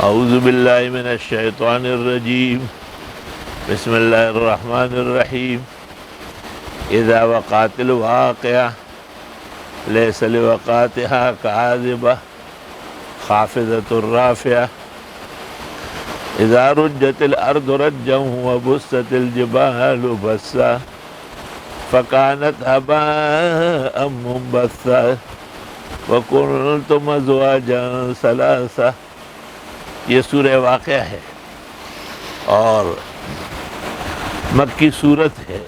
اعوذ باللہ من الشیطان الرجیم بسم اللہ الرحمن الرحیم اذا وقعت الواقعہ لیس لوقعتها کاذبہ خافضۃ رافعہ اذا رجت الارض رجا وبست الجبال بسا فكانت هباء منبثا وكنتم ازواجا ثلاثا۔ یہ سورہ واقعہ ہے اور مکی سورت ہے،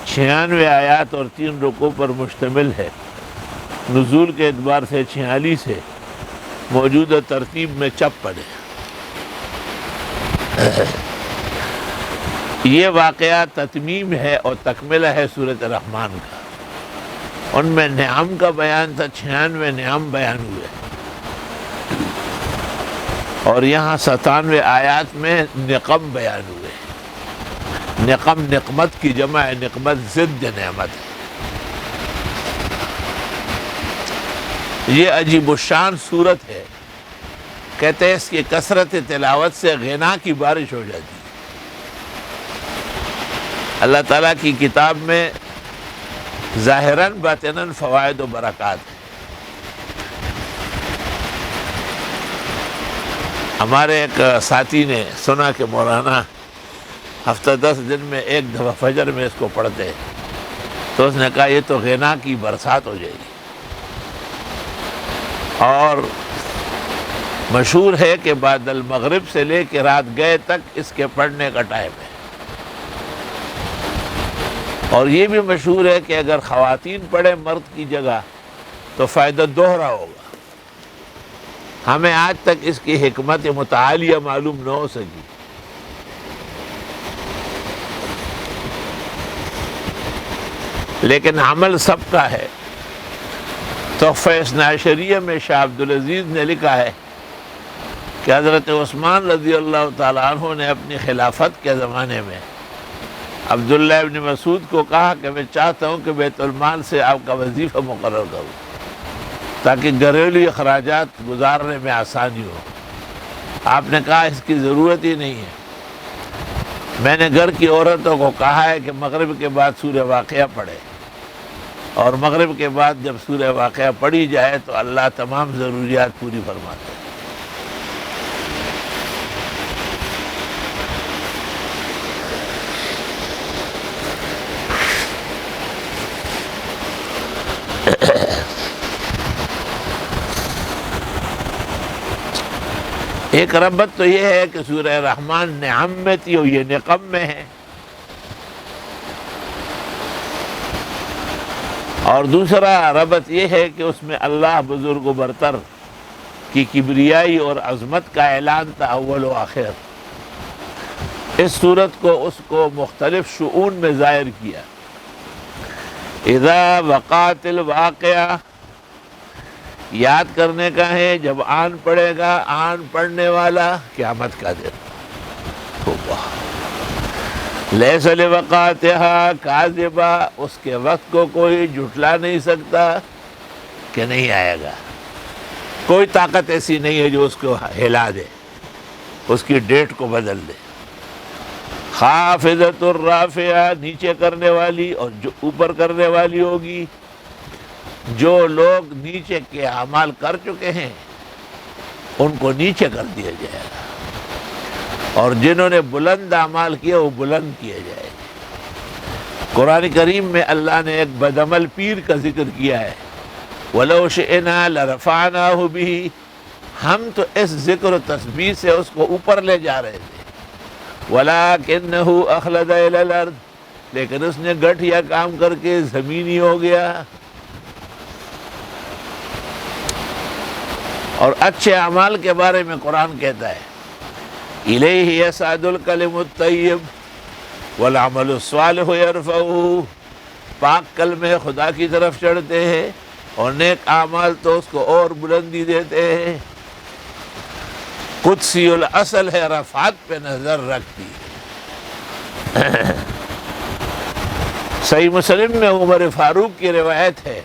96 آیات اور 3 رکوع پر مشتمل ہے۔ نزول کے اعتبار سے 46 ہے، موجودہ ترتیب میں 54 ہے۔ یہ واقعہ تتمیم ہے اور تکملہ ہے سورۃ الرحمن کا۔ ان میں نعم کا بیان تھا، 96 نعم بیان ہوئے، اور یہاں 97 آیات میں نقم بیان ہوئے۔ نقم نقمت کی جمع ہے، نقمت ضد نعمت ہے۔ یہ عجیب الشان صورت ہے، کہتے ہیں اس کی کثرت تلاوت سے غنا کی بارش ہو جاتی ہے۔ اللہ تعالیٰ کی کتاب میں ظاہراً باطناً فوائد و برکات ہیں۔ ہمارے ایک ساتھی نے سنا کہ مولانا ہفتہ 10 دن میں ایک دفعہ فجر میں اس کو پڑھتے ہیں، تو اس نے کہا یہ تو غنا کی برسات ہو جائے گی۔ اور مشہور ہے کہ بعد المغرب سے لے کے رات گئے تک اس کے پڑھنے کا ٹائم ہے۔ اور یہ بھی مشہور ہے کہ اگر خواتین پڑھے مرد کی جگہ تو فائدہ دوہرا ہوگا۔ ہمیں آج تک اس کی حکمت متعالیہ معلوم نہ ہو سکی۔ لیکن عمل سب کا ہے۔ تحفہ اثنا عشریہ میں شاہ عبدالعزیز نے لکھا ہے کہ حضرت عثمان رضی اللہ تعالیٰ عنہ نے اپنی خلافت کے زمانے میں عبداللہ ابن مسعود کو کہا کہ میں چاہتا ہوں کہ بیت المال سے آپ کا وظیفہ مقرر کروں تاکہ گھریلو اخراجات گزارنے میں آسانی ہو۔ آپ نے کہا اس کی ضرورت ہی نہیں ہے، میں نے گھر کی عورتوں کو کہا ہے کہ مغرب کے بعد سورہ واقعہ پڑھے، اور مغرب کے بعد جب سورہ واقعہ پڑھی جائے تو اللہ تمام ضروریات پوری فرماتا ہے۔ ایک ربط تو یہ ہے کہ سورہ رحمان نعم میں تھی اور یہ نقم میں ہے، اور دوسرا ربط یہ ہے کہ اس میں اللہ بزرگ و برتر کی کبریائی اور عظمت کا اعلان تھا اول و آخر۔ اس صورت کو اس کو مختلف شؤون میں ظاہر کیا۔ اذا وقعت الواقعہ یاد کرنے کا ہے، جب آن پڑے گا، آن پڑنے والا قیامت کا دن ہوگا۔ لیس لوقعتها کاذبہ، اس کے وقت کو کوئی جھٹلا نہیں سکتا کہ نہیں آئے گا۔ کوئی طاقت ایسی نہیں ہے جو اس کو ہلا دے، اس کی ڈیٹ کو بدل دے۔ خافضۃ الرافعہ، نیچے کرنے والی اور جو اوپر کرنے والی ہوگی۔ جو لوگ نیچے کے اعمال کر چکے ہیں ان کو نیچے کر دیا جائے گا، اور جنہوں نے بلند اعمال کیے وہ بلند کیے جائے گا۔ قرآن کریم میں اللہ نے ایک بدعمل پیر کا ذکر کیا ہے، وَلَوْ شِئْنَا لَرَفَعْنَاهُ بِهِ، ہم تو اس ذکر و تسبیح سے اس کو اوپر لے جا رہے تھے، وَلَكِنَّهُ أَخْلَدَ إِلَى الْأَرْضِ، لیکن اس نے گٹھیا کام کر کے زمینی ہو گیا۔ اور اچھے اعمال کے بارے میں قرآن کہتا ہے الیہ یصعد الکلم الطیب والعمل الصالح یرفعہ، پاک کلمے خدا کی طرف چڑھتے ہیں اور نیک اعمال تو اس کو اور بلندی دیتے ہیں۔ قدسی الاصل ہے، رفعت پہ نظر رکھتی ہے۔ صحیح مسلم میں عمر فاروق کی روایت ہے،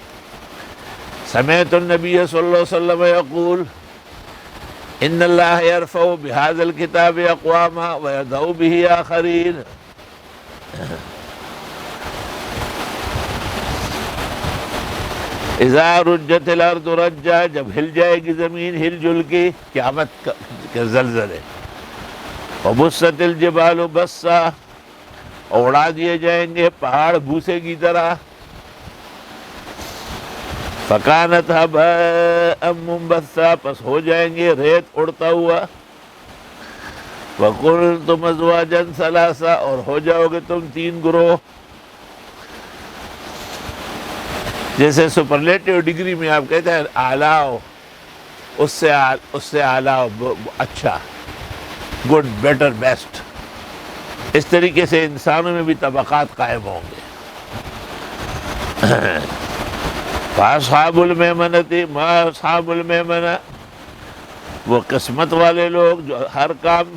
سمعت النبی صلی اللہ علیہ وسلم یقول ان اللہ یرفع بہذا الکتاب اقواما ویضع بہ آخرین. اذا رجت الارض رجا، جب ہل جائے گی زمین ہل جل کے، قیامت کے زلزلے. وبست الجبال بسا، اڑا دیے جائیں گے پہاڑ بھوسے کی طرح. فکانت ہباء منبثا، پس ہو جائیں گے ریت اڑتا ہوا. وکنتم ازواجا ثلاثا، اور ہو جاؤ گے تم تین گروہ. جیسے سپرلیٹیو ڈگری میں آپ کہتے ہیں اعلیٰ، اس سے اعلیٰ، اچھا، گڈ، بیٹر، بیسٹ. اس طریقے سے انسانوں میں بھی طبقات قائم ہوں گے. فاصحاب المیمنۃ ما اصحاب المیمنہ، وہ قسمت والے لوگ جو ہر کام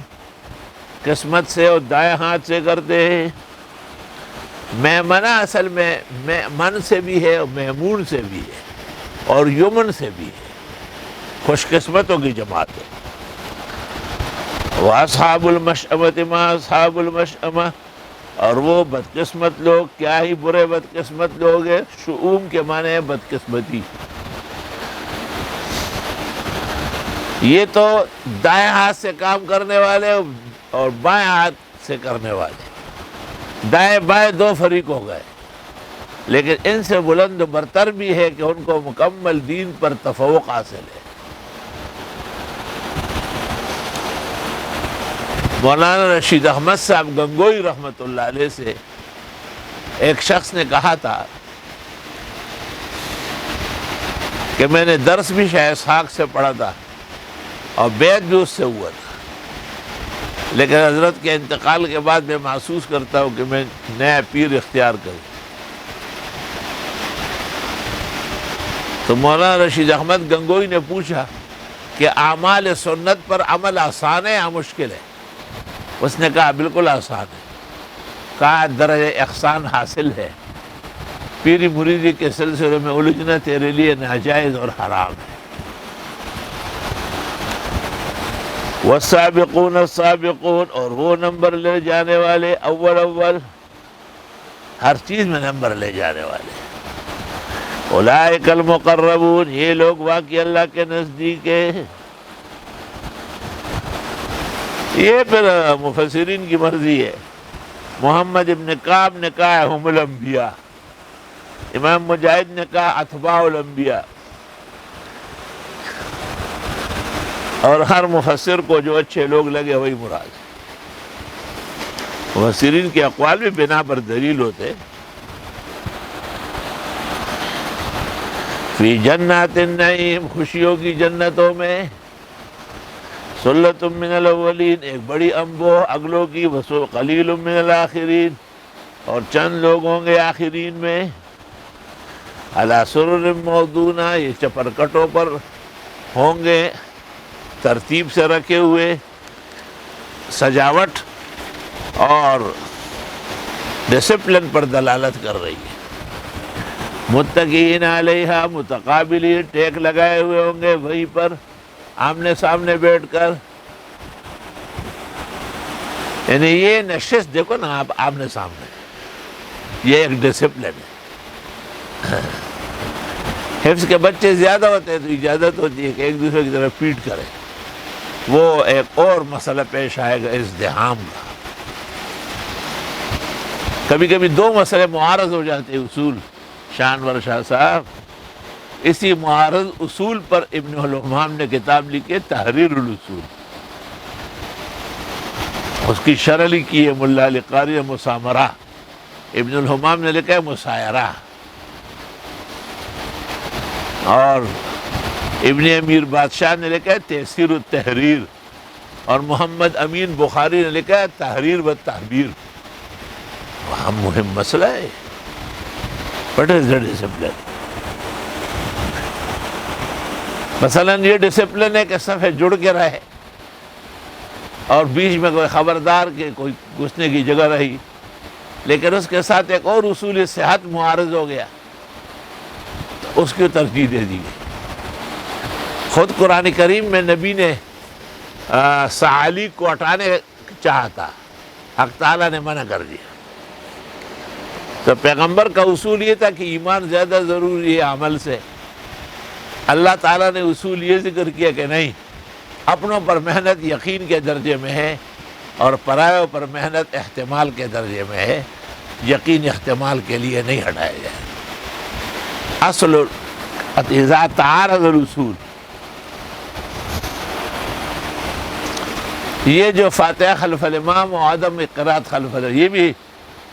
قسمت سے اور دائیں ہاتھ سے کرتے ہیں. میمنہ اصل میں من سے بھی ہے اور میمون سے بھی ہے اور یمن سے بھی ہے، خوش قسمتوں کی جماعت ہے. وَأَصْحَابُ الْمَشْأَمَةِ مَا أَصْحَابُ الْمَشْأَمَةِ، اور وہ بدقسمت لوگ کیا ہی برے بدقسمت لوگ ہیں. شؤوم کے معنی ہے بدقسمتی. یہ تو دائیں ہاتھ سے کام کرنے والے اور بائیں ہاتھ سے کرنے والے، دائیں بائیں دو فریق ہو گئے. لیکن ان سے بلند و برتر بھی ہے کہ ان کو مکمل دین پر تفوق حاصل ہے. مولانا رشید احمد صاحب گنگوئی رحمۃ اللہ علیہ سے ایک شخص نے کہا تھا کہ میں نے درس بھی شاہ اسحاق سے پڑھا تھا اور بیعت بھی اس سے ہوا تھا، لیکن حضرت کے انتقال کے بعد میں محسوس کرتا ہوں کہ میں نیا پیر اختیار کروں. تو مولانا رشید احمد گنگوئی نے پوچھا کہ اعمال سنت پر عمل آسان ہے یا مشکل ہے؟ اس نے کہا بالکل آسان ہے. کہا درجہ احسان حاصل ہے، پیری مریدی کے سلسلے میں الجھنا تیرے لیے ناجائز اور حرام ہے. والسابقون السابقون، اور وہ نمبر لے جانے والے، اول ہر چیز میں نمبر لے جانے والے. اولئک المقربون، یہ لوگ واقعی اللہ کے نزدیک ہیں. یہ پھر مفسرین کی مرضی ہے. محمد ابن کعب نے کہا ہم الانبیاء، امام مجاہد نے کہا اتباع الانبیاء، اور ہر مفسر کو جو اچھے لوگ لگے وہی مراد ہے. مفسرین کے اقوال بھی بنا پر دلیل ہوتے. فی جنات النعیم، خوشیوں کی جنتوں میں. سلۃ من الاولین، ایک بڑی امبو اگلوں کی. قلیل من الاخرین، اور چند لوگ ہوں گے آخرین میں. علی سرر موضونہ، یہ چپرکٹوں پر ہوں گے ترتیب سے رکھے ہوئے. سجاوٹ اور ڈسپلن پر دلالت کر رہی ہے. متکئین علیہا، متقابلین، ٹیک لگائے ہوئے ہوں گے وہیں پر آمنے سامنے بیٹھ کر. یعنی یہ نشست دیکھو نا آپ آمنے سامنے، یہ ایک ڈسپلن ہے. حفظ کے بچے زیادہ ہوتے ہیں تو اجازت ہوتی ہے کہ ایک دوسرے کی طرف پیٹ کریں. وہ ایک اور مسئلہ پیش آئے گا ازدحام کا. کبھی کبھی دو مسئلے معارض ہو جاتے ہیں. اصول شانور شاہ صاحب اسی معارض اصول پر ابن الحمام نے کتاب لکھی تحریر الاصول. اس کی شرح لکھی ہے ملا علی قاری مسامرہ. ابن الحمام نے لکھا ہے مسایرہ. اور ابن امیر بادشاہ نے لکھا ہے تحسیر التحریر. اور محمد امین بخاری نے لکھا ہے تحریر و تحبیر. وہاں مہم مسئلہ ہے. What is the discipline؟ مثلاً یہ ڈسپلن ہے کہ صفحے جڑ کے رہے اور بیچ میں کوئی خبردار کے کوئی گھسنے کی جگہ رہی، لیکن اس کے ساتھ ایک اور اصول صحت معارض ہو گیا تو اس کی ترجیح دے دی گئی. خود قرآن کریم میں نبی نے سعالی کو ہٹانے چاہتا، حق تعالیٰ نے منع کر دیا۔ تو پیغمبر کا اصول یہ تھا کہ ایمان زیادہ ضروری ہے عمل سے۔ اللہ تعالیٰ نے اصول یہ ذکر کیا کہ نہیں، اپنوں پر محنت یقین کے درجے میں ہے اور پرایوں پر محنت احتمال کے درجے میں ہے، یقین احتمال کے لیے نہیں ہٹایا جائے۔ اصل اذا تعارض الاصول، یہ جو فاتحہ خلف الامام و عدم قرات خلف الامام، یہ بھی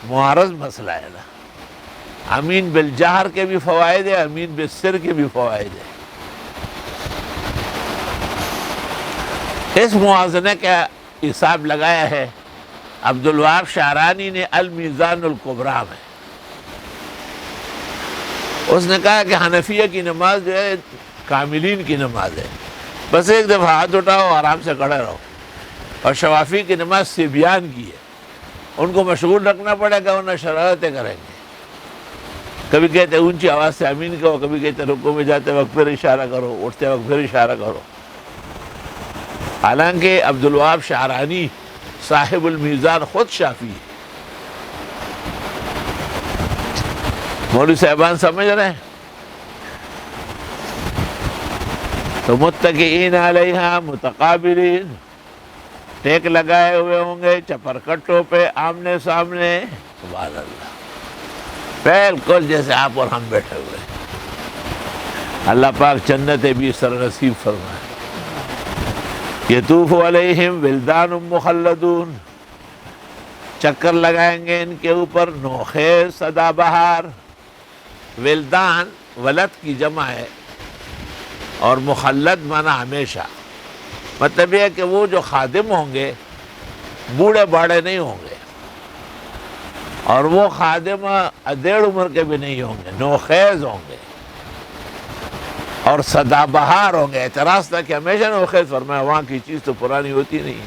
معارض مسئلہ ہے نا۔ امین بالجہر کے بھی فوائد ہیں، امین بالسر کے بھی فوائد ہیں۔ اس موازنہ کا حساب لگایا ہے عبدالوہاب شعرانی نے المیزان الکبریٰ میں۔ اس نے کہا کہ حنفیہ کی نماز جو ہے کاملین کی نماز ہے، بس ایک دفعہ ہاتھ اٹھاؤ آرام سے کھڑے رہو، اور شوافی کی نماز صبیان کی ہے، ان کو مشغول رکھنا پڑے گا ورنہ شرارتیں کریں گے۔ کبھی کہتے اونچی آواز سے امین کہو، کبھی کہتے رکوع میں جاتے وقت پھر اشارہ کرو، اٹھتے وقت پھر اشارہ کرو۔ حالانکہ عبدالوہاب شعرانی صاحب المیزان خود شافعی ہے۔ مولوی صاحبان سمجھ رہے ہیں؟ تو متکئین علیہا متقابلین، ٹیک لگائے ہوئے ہوں گے چپرکٹوں پہ آمنے سامنے، سبحان اللہ، بالکل جیسے آپ اور ہم بیٹھے ہوئے ہیں۔ اللہ پاک جنت بھی سر نصیب فرمائے۔ یطوف علیہم ولدان مخلدون، چکر لگائیں گے ان کے اوپر نوخیز سدا بہار۔ ولدان ولد کی جمع ہے اور مخلد معنی ہمیشہ، مطلب یہ ہے کہ وہ جو خادم ہوں گے بوڑھے باڑے نہیں ہوں گے، اور وہ خادم ادھیڑ عمر کے بھی نہیں ہوں گے، نوخیز ہوں گے اور سدا بہار ہوں گے۔ اعتراض تھا کہ ہمیشہ نوخیز، فرمایا وہاں کی چیز تو پرانی ہوتی نہیں۔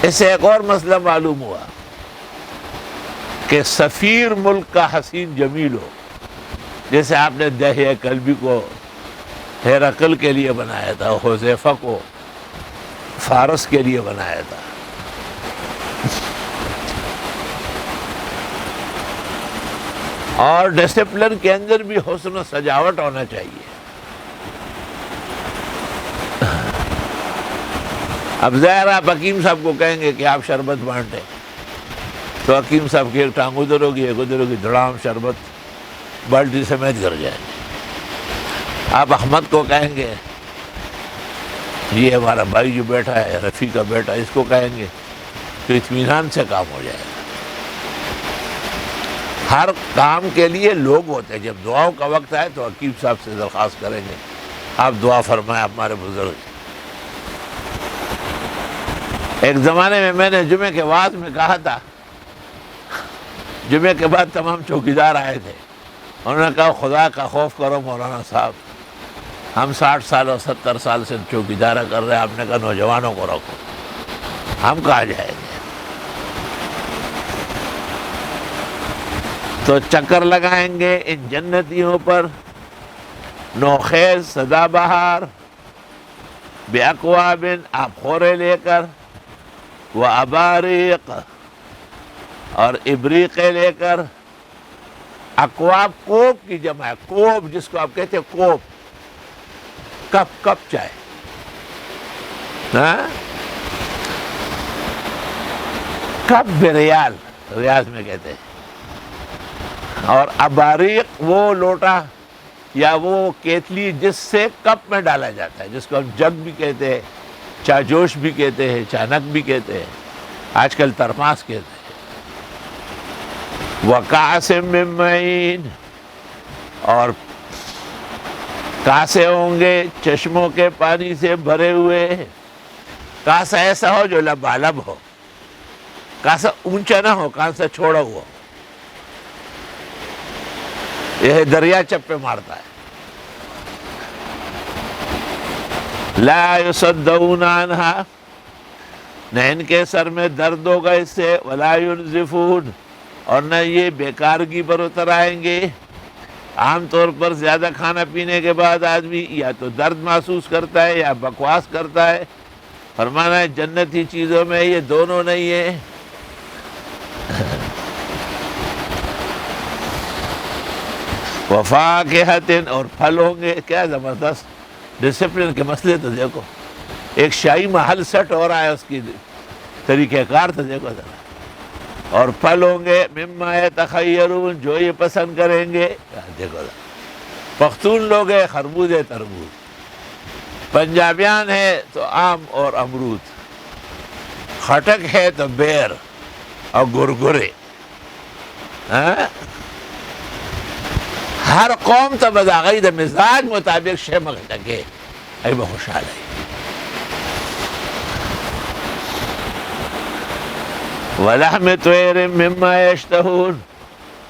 اس سے ایک اور مسئلہ معلوم ہوا کہ سفیر ملک کا حسین جمیل ہو، جیسے آپ نے دحیہ کلبی کو ہرقل کے لیے بنایا تھا، حذیفہ کو فارس کے لیے بنایا تھا۔ اور ڈسپلن کے اندر بھی حسن و سجاوٹ ہونا چاہیے۔ اب ظاہر آپ حکیم صاحب کو کہیں گے کہ آپ شربت بانٹیں، تو حکیم صاحب کی ایک ٹانگ ادھر ہوگی ایک ادھر ہوگی، دھڑام شربت بالٹی سمیت گر جائیں گے۔ آپ احمد کو کہیں گے، یہ ہمارا بھائی جو بیٹھا ہے رفیع کا بیٹا، اس کو کہیں گے تو اطمینان سے کام ہو جائے گا۔ ہر کام کے لیے لوگ ہوتے ہیں، جب دعاؤں کا وقت آئے تو حکیم صاحب سے درخواست کریں گے آپ دعا فرمائیں ہمارے بزرگ۔ ایک زمانے میں نے جمعے کے وعظ میں کہا تھا، جمعے کے بعد تمام چوکیدار آئے تھے، انہوں نے کہا خدا کا خوف کرو مولانا صاحب، ہم 60 سال اور 70 سال سے چوکیدارہ کر رہے ہیں، آپ نے کہا نوجوانوں کو رکھو، ہم کہاں جائیں گے؟ تو چکر لگائیں گے ان جنتیوں پر نوخیز سدا بہار، بِأَكْوَابٍ، آپ خورے لے کر، وَأَبَارِيقَ، اور ابریقے لے کر۔ اکواب کوب کی جمع ہے، کوب جس کو آپ کہتے ہیں کوب، کپ چائے، کپ بریال ریاض میں کہتے ہیں۔ اور اباریق وہ لوٹا یا وہ کیتلی جس سے کپ میں ڈالا جاتا ہے، جس کو ہم جگ بھی کہتے ہیں، چاجوش بھی کہتے ہیں، چانک بھی کہتے ہیں، آج کل ترماس کہتے ہیں۔ وَكَأْسٍ مِّن مَّعِينٍ، اور کاسے ہوں گے چشموں کے پانی سے بھرے ہوئے۔ کاسا ایسا ہو جو لبالب ہو، کاسا اونچا نہ ہو، کاسا چھوڑا ہوا ہو، یہ دریا چپے مارتا ہے۔ لا يصدعون عنها، نہ ان کے سر میں درد ہوگا اس سے، ولا ينزفون، اور نہ یہ بیکارگی پر اتر آئیں گے۔ عام طور پر زیادہ کھانا پینے کے بعد آدمی یا تو درد محسوس کرتا ہے یا بکواس کرتا ہے. فرمانا ہے جنتی چیزوں میں یہ دونوں نہیں ہیں. وفاکہۃ، اور پھل ہوں گے. کیا زبردست ڈسپلن کے مسئلے تو دیکھو. ایک شاہی محل سیٹ ہو رہا ہے، اس کی طریقہ کار تو دیکھو ذرا. اور پھل ہوں گے مما یتخیرون، جو یہ پسند کریں گے. دیکھو ذرا، پختون لوگ ہیں خربوزے تربوز، پنجابیان ہے تو آم اور امرود، خٹک ہے تو بیر اور گرگرے. ہر قوم تو بذاغید مزاج مطابق شے مغلقے ای بخوشحال ہے. وَلَحْمِ طَيْرٍ مِّمَّا يَشْتَهُونَ،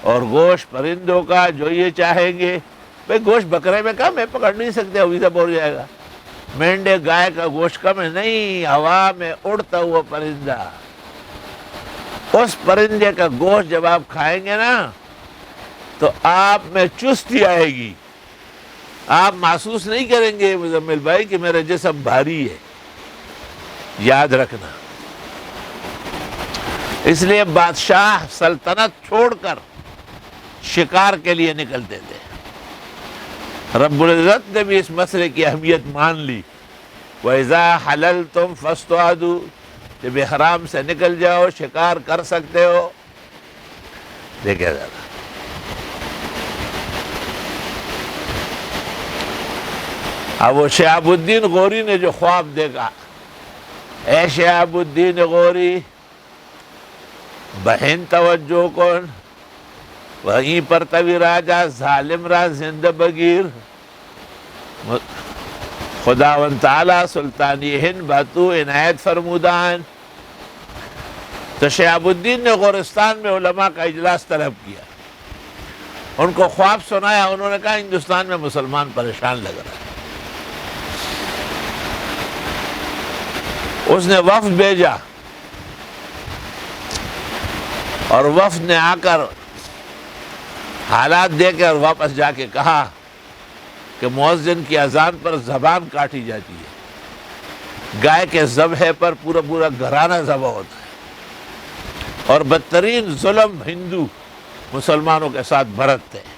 اور گوشت پرندوں کا جو یہ چاہیں گے. بھئی گوشت بکرے میں کم ہے، پکڑ نہیں سکتے، ابھی سب ہو جائے گا. مینڈے گائے کا گوشت کم ہے نہیں، ہوا میں اڑتا ہوا پرندہ. اس پرندے کا گوشت جب آپ کھائیں گے نا تو آپ میں چستی آئے گی. آپ محسوس نہیں کریں گے مزمل بھائی کہ میرا جسم بھاری ہے. یاد رکھنا. اس لیے بادشاہ سلطنت چھوڑ کر شکار کے لیے نکلتے تھے. رب العزت نے بھی اس مسئلے کی اہمیت مان لی. وَإِذَا حَلَلْتُمْ فَاصْطَادُوا، جب احرام سے نکل جاؤ شکار کر سکتے ہو. دیکھیں ذرا، اب وہ شہاب الدین غوری نے جو خواب دیکھا، اے شہاب الدین غوری بہن توجہ کن، وہیں پر توی راجہ ظالم را زندہ بگیر. خداوند تعالی سلطانی ہند باتو عنایت فرمودان. تو شہاب الدین نے غورستان میں علماء کا اجلاس طلب کیا، ان کو خواب سنایا. انہوں نے کہا ہندوستان میں مسلمان پریشان لگ رہا ہے. اس نے وفد بھیجا، اور وفد نے آ کر حالات دیکھے اور واپس جا کے کہا کہ مؤذن کی اذان پر زبان کاٹی جاتی ہے، گائے کے ذبح پر پورا پورا گھرانہ ذبح ہوتا ہے، اور بدترین ظلم ہندو مسلمانوں کے ساتھ برتتے ہیں.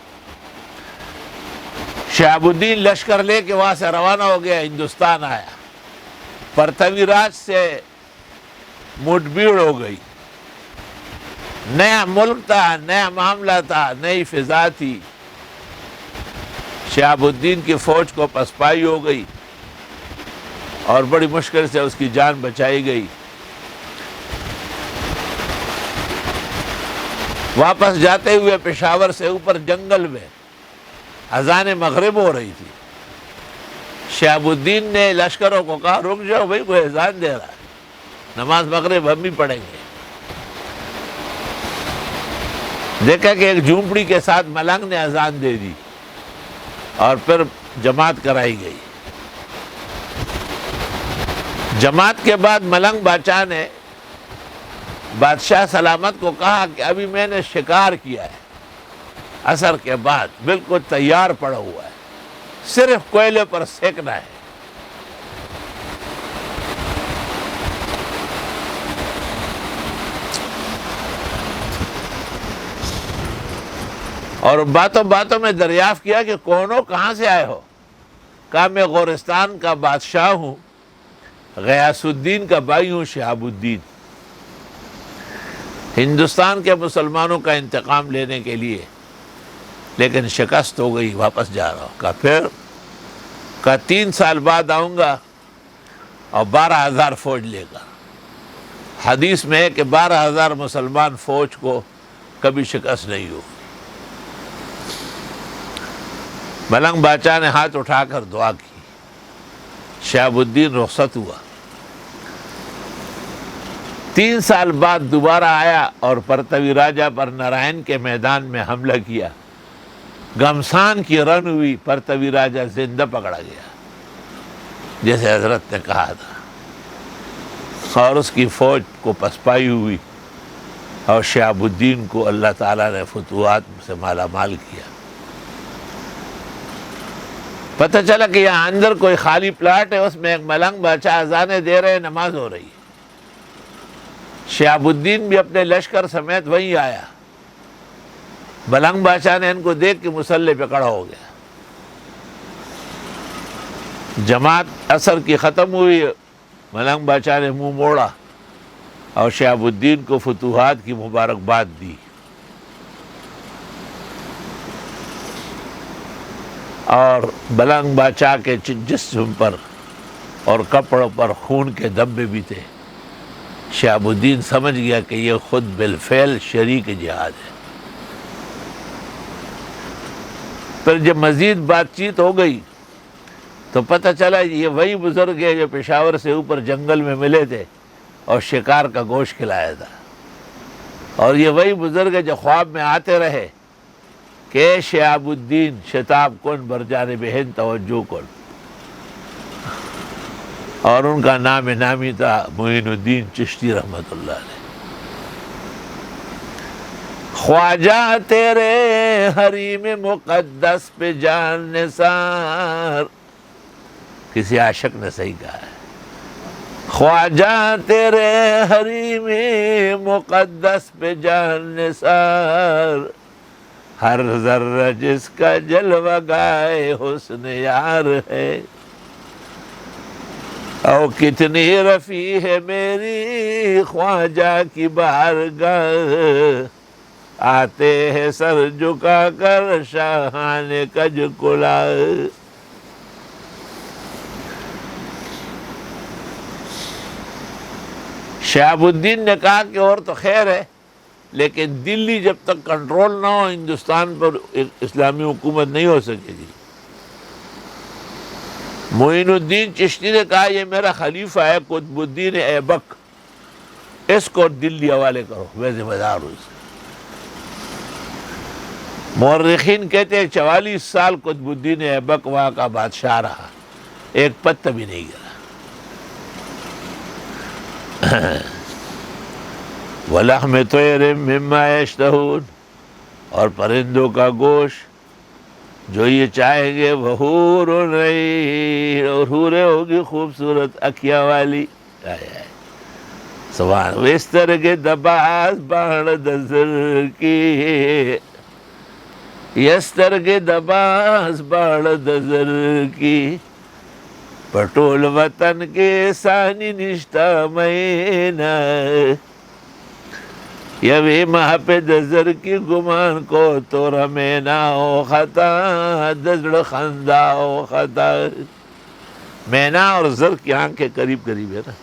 شہاب الدین لشکر لے کے وہاں سے روانہ ہو گیا، ہندوستان آیا. پرتوی راج سے مٹ بھیڑ ہو گئی. نیا ملک تھا، نیا معاملہ تھا، نئی فضا تھی. شہاب الدین کی فوج کو پسپائی ہو گئی اور بڑی مشکل سے اس کی جان بچائی گئی. واپس جاتے ہوئے پشاور سے اوپر جنگل میں اذان مغرب ہو رہی تھی. شہاب الدین نے لشکروں کو کہا رک جاؤ بھائی، کوئی اذان دے رہا ہے، نماز مغرب ہم بھی پڑھیں گے. دیکھا کہ ایک جھونپڑی کے ساتھ ملنگ نے اذان دے دی اور پھر جماعت کرائی گئی. جماعت کے بعد ملنگ بادشاہ نے بادشاہ سلامت کو کہا کہ ابھی میں نے شکار کیا ہے، عصر کے بعد بالکل تیار پڑا ہوا ہے، صرف کوئلے پر سینکنا ہے. اور باتوں باتوں میں دریافت کیا کہ کون ہو، کہاں سے آئے ہو؟ کہا میں غورستان کا بادشاہ ہوں، غیاث الدین کا بھائی ہوں، شہاب الدین. ہندوستان کے مسلمانوں کا انتقام لینے کے لیے، لیکن شکست ہو گئی، واپس جا رہا ہوں. کہا پھر؟ کہا 3 سال بعد آؤں گا اور 12,000 فوج لے گا. حدیث میں ہے کہ 12,000 مسلمان فوج کو کبھی شکست نہیں ہو. ملنگ بادشاہ نے ہاتھ اٹھا کر دعا کی. شہاب الدین رخصت ہوا. 3 سال بعد دوبارہ آیا اور پرتوی راجہ پر نارائن کے میدان میں حملہ کیا. گھمسان کی رن ہوئی، پرتوی راجہ زندہ پکڑا گیا جیسے حضرت نے کہا تھا، اور اس کی فوج کو پسپائی ہوئی، اور شہاب الدین کو اللہ تعالیٰ نے فتوحات سے مالا مال کیا. پتہ چلا کہ یہاں اندر کوئی خالی پلاٹ ہے، اس میں ایک ملنگ بادشاہ اذانیں دے رہے ہیں، نماز ہو رہی ہے۔ شہاب الدین بھی اپنے لشکر سمیت وہیں آیا، ملنگ بادشاہ نے ان کو دیکھ کے مسلح پہ کھڑا ہو گیا۔ جماعت عصر کی ختم ہوئی، ملنگ بادشاہ نے منہ موڑا اور شہاب الدین کو فتوحات کی مبارکباد دی۔ اور ملنگ بادشاہ کے جسم پر اور کپڑوں پر خون کے دھبے بھی تھے۔ شہاب الدین سمجھ گیا کہ یہ خود بالفعل شریک جہاد ہے۔ پھر جب مزید بات چیت ہو گئی تو پتہ چلا یہ وہی بزرگ ہے جو پشاور سے اوپر جنگل میں ملے تھے اور شکار کا گوشت کھلایا تھا، اور یہ وہی بزرگ ہے جو خواب میں آتے رہے کہ شہاب الدین شتاب کن بر جانب ہند توجہ کن، اور ان کا نام نامی تھا معین الدین چشتی رحمۃ اللہ علیہ۔ خواجہ تیرے حریم مقدس پہ جان نثار، کسی عاشق نے صحیح کہا ہے، خواجہ تیرے حریم مقدس پہ جان نثار، ہر ذرہ جس کا جلوہ گائے حسن یار ہے، او کتنی رفیع ہے میری خواجہ کی بارگاہ، آتے ہیں سر جھکا کر شاہان کج کلا۔ شہاب الدین نے کہا کہ اور تو خیر ہے، لیکن دلی جب تک کنٹرول نہ ہو ہندوستان پر اسلامی حکومت نہیں ہو سکے گی۔ معین الدین چشتی نے کہا یہ میرا خلیفہ ہے قطب الدین ایبک، اس کو دلی حوالے کرو، میں ذمہ دار ہوں اس کا۔ مورخین کہتے ہیں 44 سال قطب الدین ایبک وہاں کا بادشاہ رہا، ایک پتہ بھی نہیں گرا۔ وَلَحْمِ طَيْرٍ مِّمَّا يَشْتَهُونَ، اور پرندوں کا گوشت جو یہ چاہیں گے، وَحُورٌ عِينٌ، اور حوریں ہوگی خوبصورت اکھیاں والی۔ سبحان، وِستَرْگِ دَبَاز باڑ دَزَر کی، یسترگ دباز باڑ دزر کی، پٹول وطن کے ثانی نشتہ مینا، یوی ماہ پہ دزر کی گمان کو تو رمینا او خطا، دزڑ خندہ او خطا۔ مینا اور زر کی آنکھیں قریب قریب ہے نا،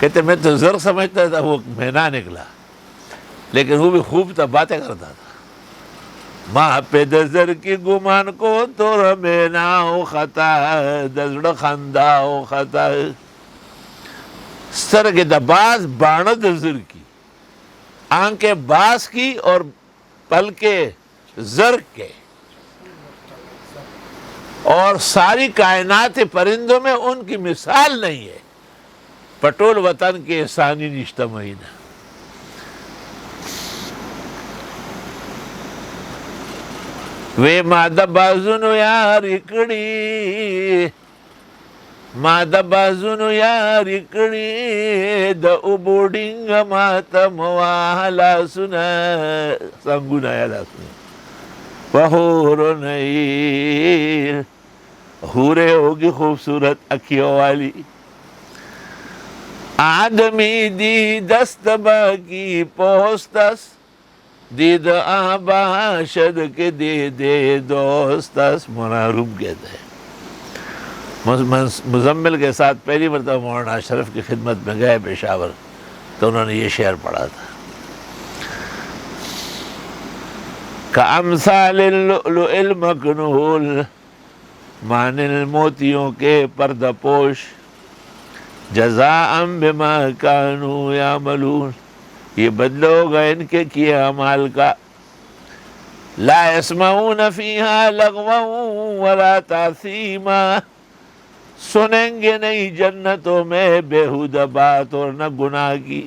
کہتے میں تو زر سمجھتا تھا، وہ مینا نکلا، لیکن وہ بھی خوب تھا، باتیں کرتا تھا۔ ماہ پہ دزر کی گمان کو تو رمینا او خطا، دزڑ خندہ او خطا۔ سرگ دباز باڑ دزر کی، آنکھیں باز کی اور پلکیں زر کے، اور ساری کائنات پرندوں میں ان کی مثال نہیں ہے۔ پٹول وطن کے ثانی نشتہ مہینہ۔ وے مادہ بازونو یار اکڑی، مادہ بازونو یار اکڑی، دا اوبوڈنگ ماتم والا سنا، سنگونا یالا سنا، وحور نئی، حورے ہوگی خوبصورت اکھیوں والی، آدمی دی دست با کی پوستس، دید آبا شد کے دید دوستس، مولانا روم کہتے ہیں۔ مزمل کے ساتھ پہلی مرتبہ مولانا اشرف کی خدمت میں گئے پشاور، تو انہوں نے یہ شعر پڑھا تھا، کامثال اللؤلؤ المکنول، مانند موتیوں کے پردہ پوش، جزاء بما کانوا یعملون، یہ بدلہ ہوگا ان کے کیے اعمال کا۔ لا یسمعون فیہا لغوا ولا تاثیما، سنیں گے نہیں جنتوں میں بیہودہ بات اور نہ گناہ کی۔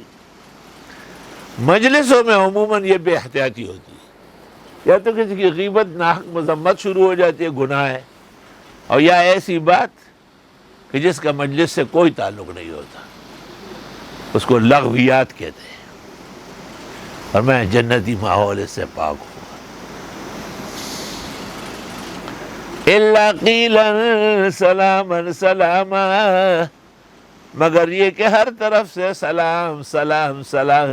مجلسوں میں عموماً یہ بے احتیاطی ہوتی ہے، یا تو کسی کی غیبت ناحق مذمت شروع ہو جاتی ہے، گناہ ہے، اور یا ایسی بات کہ جس کا مجلس سے کوئی تعلق نہیں ہوتا، اس کو لغویات کہتے ہیں، اور میں جنتی ماحول اس سے پاک ہوں۔ اِلَّا قِيلًا سَلَامًا سَلَامًا، مگر یہ کہ ہر طرف سے سلام سلام سلام۔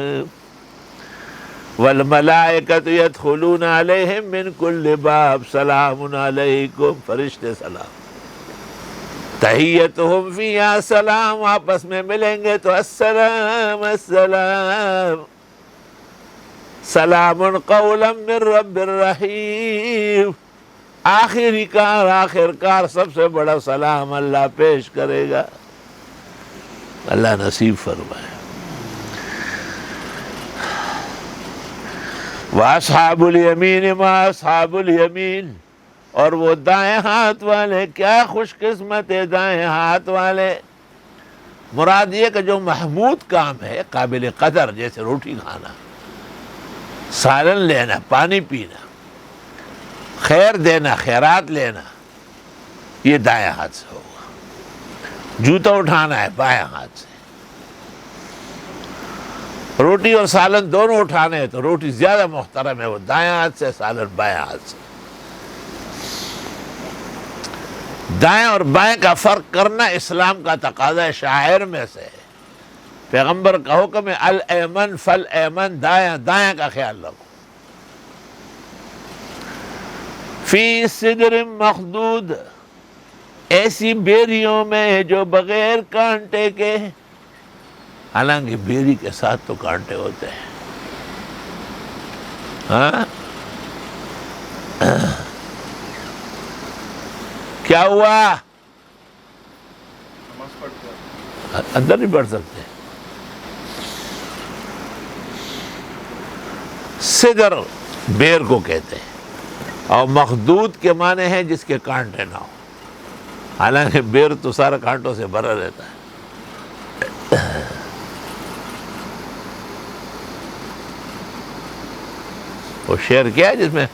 وَالْمَلَائِكَةُ يَدْخُلُونَ عَلَيْهِمْ مِنْ كُلِّ بَابٍ سَلَامٌ عَلَيْكُمْ، فرشتے سلام، تحیتہم فیہا سلام، آپس میں ملیں گے تو السلام السلام، سلام قولا من رب الرحیم، آخر کار سب سے بڑا سلام اللہ پیش کرے گا۔ اللہ نصیب فرمائے۔ وَأَصْحَابُ الْيَمِينِ مَا أَصْحَابُ الْيَمِينِ، اور وہ دائیں ہاتھ والے کیا خوش قسمت ہے دائیں ہاتھ والے۔ مراد یہ کہ جو محمود کام ہے، قابل قدر، جیسے روٹی کھانا، سالن لینا، پانی پینا، خیر دینا، خیرات لینا، یہ دائیں ہاتھ سے ہوگا۔ جوتا اٹھانا ہے بائیں ہاتھ سے، روٹی اور سالن دونوں اٹھانے ہیں تو روٹی زیادہ محترم ہے، وہ دائیں ہاتھ سے، سالن بائیں ہاتھ سے۔ دائیں اور بائیں کا فرق کرنا اسلام کا تقاضا ہے، شاعر میں سے ہے۔ پیغمبر کا حکم ہے الایمن فالایمن، دائیں دائیں کا خیال رکھو۔ فی صدر مخدود، ایسی بیریوں میں جو بغیر کانٹے کے، حالانکہ بیری کے ساتھ تو کانٹے ہوتے ہیں، ہاں؟ کیا ہوا؟ اندر نہیں بڑھ سکتے۔ صدر بیر کو کہتے ہیں، اور مخدود کے معنی ہے جس کے کانٹے نہ ہو، حالانکہ بیر تو سارا کانٹوں سے بھرا رہتا ہے۔ وہ شعر کیا ہے جس میں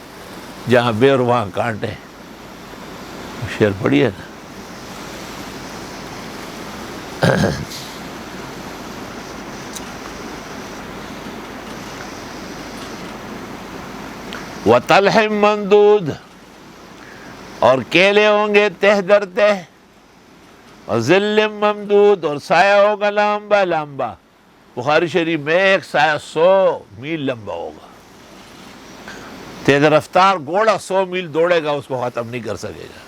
جہاں بیر وہاں کانٹے، شعر پڑھی ہے نا؟ وَطَلْحٍ مَنْدُودٍ، اور کیلے ہوں گے تہ در تہ، اور ظِلٍ ممدود، اور سایہ ہوگا لمبا لمبا۔ بخاری شریف میں ایک سایہ 100 میل لمبا ہوگا، تیز رفتار گھوڑا 100 میل دوڑے گا، اس کو ختم نہیں کر سکے گا۔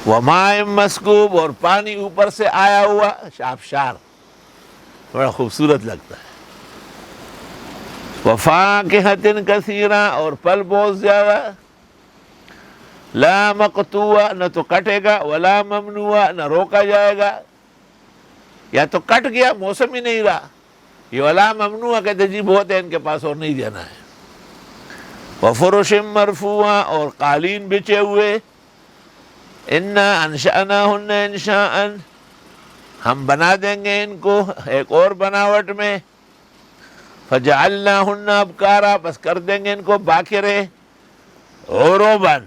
وَمَاءٍ مَسْكُوبٍ، اور پانی اوپر سے آیا ہوا آبشار، بڑا خوبصورت لگتا ہے۔ وَفَاكِهَةٍ كَثِيرًا، اور پھل بہت زیادہ۔ لَا مَقْطُوعَةٍ، نہ تو کٹے گا، وَلَا مَمْنُوعَةٍ، نہ روکا جائے گا۔ یا تو کٹ گیا، موسم ہی نہیں رہا، یہ وَلَا مَمْنُوعَةٍ کہتے جی بہت ہے ان کے پاس اور نہیں دینا ہے۔ وَفُرُشٍ مَرْفُوعَةٍ، اور قالین بچے ہوئے۔ إِنَّا أَنشَأْنَاهُنَّ إِنشَاءً، ہم بنا دیں گے ان کو ایک اور بناوٹ میں۔ فَجَعَلْنَاهُنَّ أَبْكَارًا، بس کر دیں گے ان کو باکرے، عُرُبًا،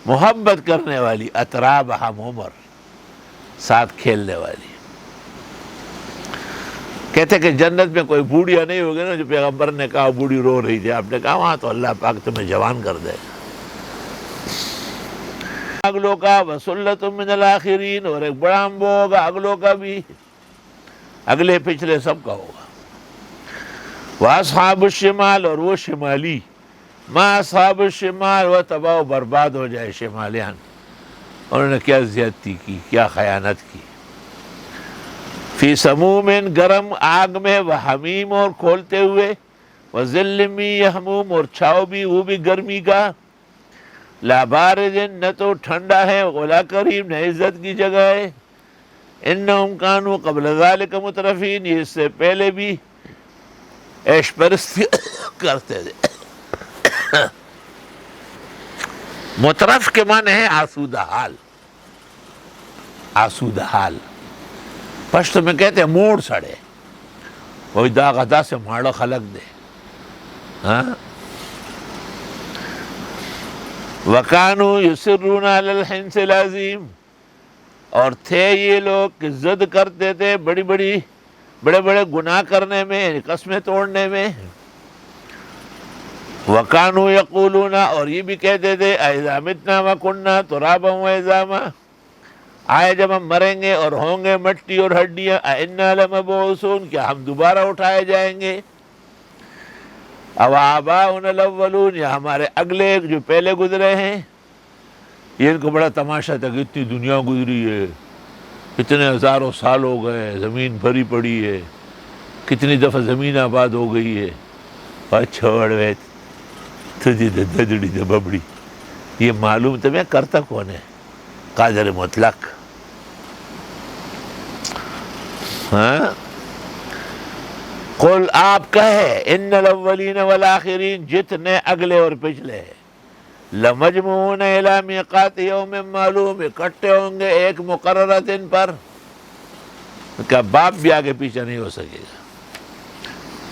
محبت کرنے والی، اطراب ہم عمر، ساتھ کھیلنے والی۔ کہتے کہ جنت میں کوئی بوڑھیا نہیں ہوگی نا، جو پیغمبر نے کہا بوڑھی رو رہی تھی، آپ نے کہا وہاں تو اللہ پاک تمہیں جوان کر دے گا۔ اگلوں کا وَسُلَّةٌ مِّنَ الْآخِرِينَ، اور ایک بڑا انبو ہوگا اگلوں کا بھی، اگلے پچھلے سب کا ہوگا۔ وَأَصْحَابُ الشِّمَالِ، اور وہ شمالی، مَا أَصْحَابُ الشِّمَالِ، وہ تباہ و برباد ہو جائے شمالیان، انہوں نے کیا زیادتی کی، کیا خیانت کی۔ فی سموم، گرم آگ میں، وحمیم، اور کھولتے ہوئے، وظل من یحموم، اور چھاؤ بھی، وہ بھی گرمی کا، لا بارد، نہ تو ٹھنڈا ہے، ولا کریم، نہ عزت کی جگہ ہے۔ انہم کانوا قبل ذلک مترفین، یہ اس سے پہلے بھی عیش پرستی کرتے تھے۔ مترف کے معنی ہے آسودہ حال، آسودہ حال، پشتو میں کہتے ہیں موڑ سڑے، وہی دا غدا سے ماڑو خلق دے، ہاں۔ وَكَانُوا يُصِرُّونَ عَلَى الْحِنْثِ الْعَظِيمِ، اور تھے یہ لوگ کہ ضد کرتے تھے بڑے بڑے گناہ کرنے میں، یعنی قسمیں توڑنے میں۔ وَكَانُوا يَقُولُونَ، اور یہ بھی کہتے تھے أَإِذَا مِتْنَا وَكُنَّا تُرَابًا وَعِظَامًا، آئے جب ہم مریں گے اور ہوں گے مٹی اور ہڈیاں، أَإِنَّا لَمَبْعُوثُونَ، کیا ہم دوبارہ اٹھائے جائیں گے؟ أَوْ آبَاؤُنَا الْأَوَّلُونَ، یا ہمارے اگلے جو پہلے گزرے ہیں۔ یہ ان کو بڑا تماشا تھا کہ اتنی دنیا گزری ہے، اتنے ہزاروں سال ہو گئے، زمین بھری پڑی ہے، کتنی دفعہ زمین آباد ہو گئی ہے، اور چھوڑ وے تجھے ددڑی ببڑی، یہ معلوم تمہیں کرتا کون ہے؟ قادر مطلق۔ ہاں، قل آپ کہے ان الاولین والآخرین، جتنے اگلے اور پچھلے ہیں، لمجموعون الی میقات یوم معلوم، اکٹھے ہوں گے ایک مقررہ دن پر، کیا باپ بھی آگے پیچھے نہیں ہو سکے گا۔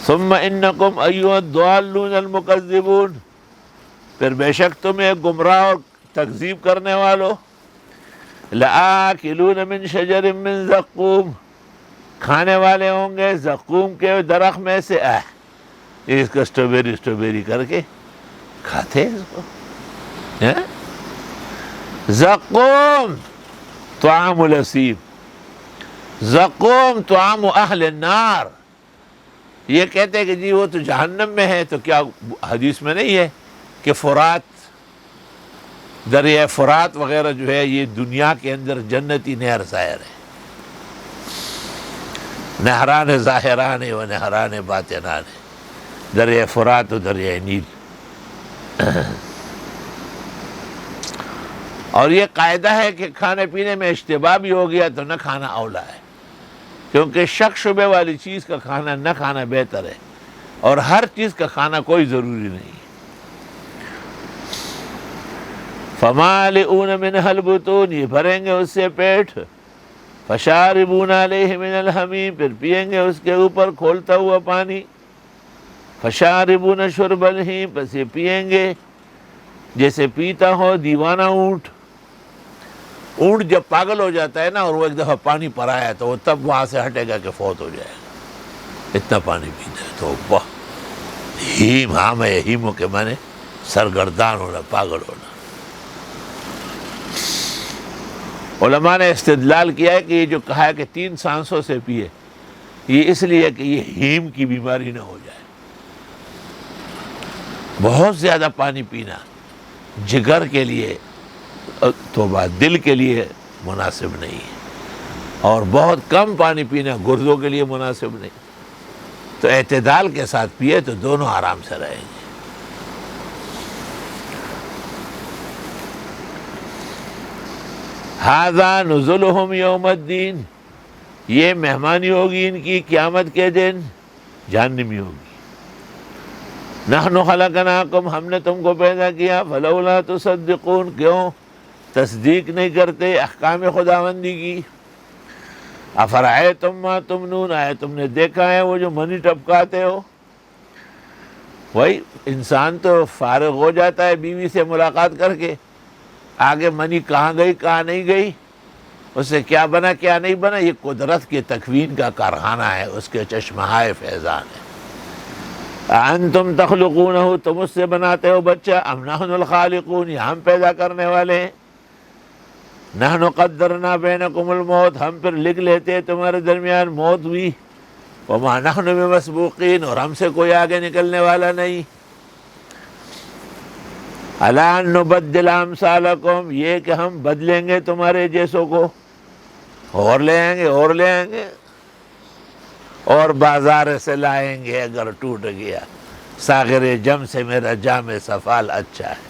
ثم انکم ایھا الضالون المکذبون، پھر بے شک تم ایک گمراہ اور تکذیب کرنے والو، لآکلون من شجر من زقوم، کھانے والے ہوں گے زقوم کے درخت میں سے، اس کو اسٹرابیری کر کے کھاتے ہیں اس کو۔ زقوم طعام الاسیم، زقوم طعام اہل النار، یہ کہتے ہیں کہ جی وہ تو جہنم میں ہے، تو کیا حدیث میں نہیں ہے کہ فرات، دریائے فرات وغیرہ جو ہے یہ دنیا کے اندر جنتی نہر ظاہر ہے، نہران ظاہران و نہران باطنان، دریائے فرات و دریائے نیل۔ اور یہ قاعدہ ہے کہ کھانے پینے میں اشتباہ بھی ہو گیا تو نہ کھانا اولا ہے، کیونکہ شک شبے والی چیز کا کھانا نہ کھانا بہتر ہے، اور ہر چیز کا کھانا کوئی ضروری نہیں۔ فَمَالِئُونَ مِنْهَا الْبُطُونَ، یہ بھریں گے اس سے پیٹ، فَشَارِبُونَ عَلَيْهِ مِنَ الْحَمِيمِ، پھر پیئیں گے اس کے اوپر کھولتا ہوا پانی، فَشَارِبُونَ شُرْبَ الْحِیمِ، پس یہ پیئیں گے جیسے پیتا ہو دیوانہ اونٹ۔ اونٹ جب پاگل ہو جاتا ہے نا اور وہ ایک دفعہ پانی پرایا تو وہ تب وہاں سے ہٹے گا کہ فوت ہو جائے گا، اتنا پانی پیتا ہے۔ تو واہ، ہیم، ہاں میں ہیموں کے معنی سرگردان ہونا، پاگل ہونا۔ علماء نے استدلال کیا ہے کہ یہ جو کہا ہے کہ 3 سانسوں سے پیے، یہ اس لیے کہ یہ ہیم کی بیماری نہ ہو جائے۔ بہت زیادہ پانی پینا جگر کے لیے توبہ، دل کے لیے مناسب نہیں ہے، اور بہت کم پانی پینا گردوں کے لیے مناسب نہیں، تو اعتدال کے ساتھ پیے تو دونوں آرام سے رہیں گے۔ ھذا نزلہم یوم الدین، یہ مہمانی ہوگی ان کی قیامت کے دن، جہنمی ہوگی۔ نحن خلقناکم، ہم نے تم کو پیدا کیا، فلولا تصدقون، کیوں تصدیق نہیں کرتے احکام خداوندی کی؟ افرأیتم ما تمنون، آئے تم نے دیکھا ہے وہ جو منی ٹپکاتے ہو؟ وہی انسان تو فارغ ہو جاتا ہے بیوی سے ملاقات کر کے، آگے منی کہاں گئی کہاں نہیں گئی، اس سے کیا بنا کیا نہیں بنا، یہ قدرت کے تکوین کا کارخانہ ہے، اس کے چشمہائے فیضان ہے۔ انتم تخلقونہ، تم اس سے بناتے ہو بچہ، ام نحن الخالقون، یا ہم پیدا کرنے والے ہیں۔ نحن قدرنا بینکم الموت، ہم پھر لکھ لیتے ہیں تمہارے درمیان موت بھی، وما نحن بمسبوقین، اور ہم سے کوئی آگے نکلنے والا نہیں۔ الا ان نبدل امثالکم، یہ کہ ہم بدلیں گے تمہارے جیسوں کو، اور لے آئیں گے اور لے آئیں گے، اور بازار سے لائیں گے اگر ٹوٹ گیا، ساغر جم سے میرا جام سفال اچھا ہے۔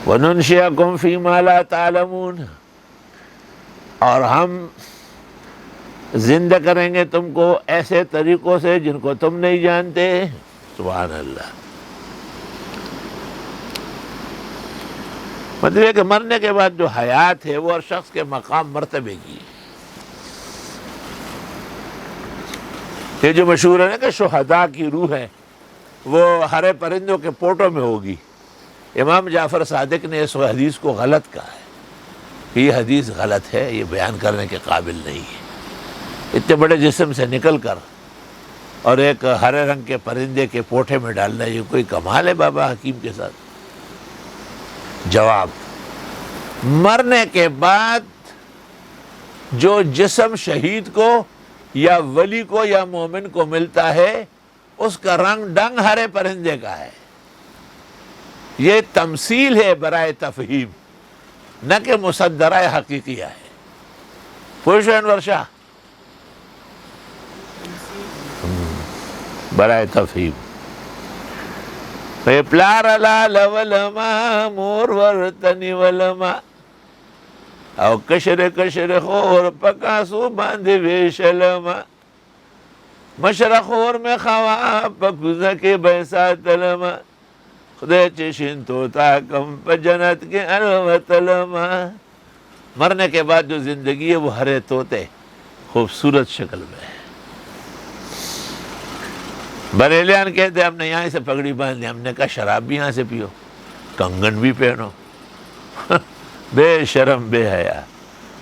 وَنُنْشِئَكُمْ فِي مَا لَا تَعْلَمُونَ، اور ہم زندہ کریں گے تم کو ایسے طریقوں سے جن کو تم نہیں جانتے۔ سبحان اللہ۔ مطلب ہے کہ مرنے کے بعد جو حیات ہے وہ ہر شخص کے مقام مرتبے کی ہے۔ یہ جو مشہور ہے نا کہ شہداء کی روح ہے وہ ہرے پرندوں کے پوٹوں میں ہوگی۔ امام جعفر صادق نے اس حدیث کو غلط کہا ہے کہ یہ حدیث غلط ہے، یہ بیان کرنے کے قابل نہیں ہے۔ اتنے بڑے جسم سے نکل کر اور ایک ہرے رنگ کے پرندے کے پوٹھے میں ڈالنا، یہ کوئی کمال ہے بابا حکیم کے ساتھ؟ جواب: مرنے کے بعد جو جسم شہید کو یا ولی کو یا مومن کو ملتا ہے اس کا رنگ ڈنگ ہرے پرندے کا ہے۔ یہ تمثیل ہے برائے تفہیم، نہ کہ مصدرہ حقیقیہ ہے۔ پوچھو انور شاہ، برائے تفہیم۔ پلار لال ولما مور ورتنی ولما او کشر کشر خور پکاسو باندھ ویشلما مشرق خور میں خواب پکوزہ کے بیسا تلما خدای چشن توتا کم پا جنت کے الوت لما۔ مرنے کے بعد جو زندگی ہے وہ ہرے طوطے خوبصورت شکل میں ہے۔ بریلیان کہتے ہیں ہم نے یہاں سے پگڑی باندھ لی، ہم نے کہا شراب بھی یہاں سے پیو، کنگن بھی پہنو۔ بے شرم بے حیا،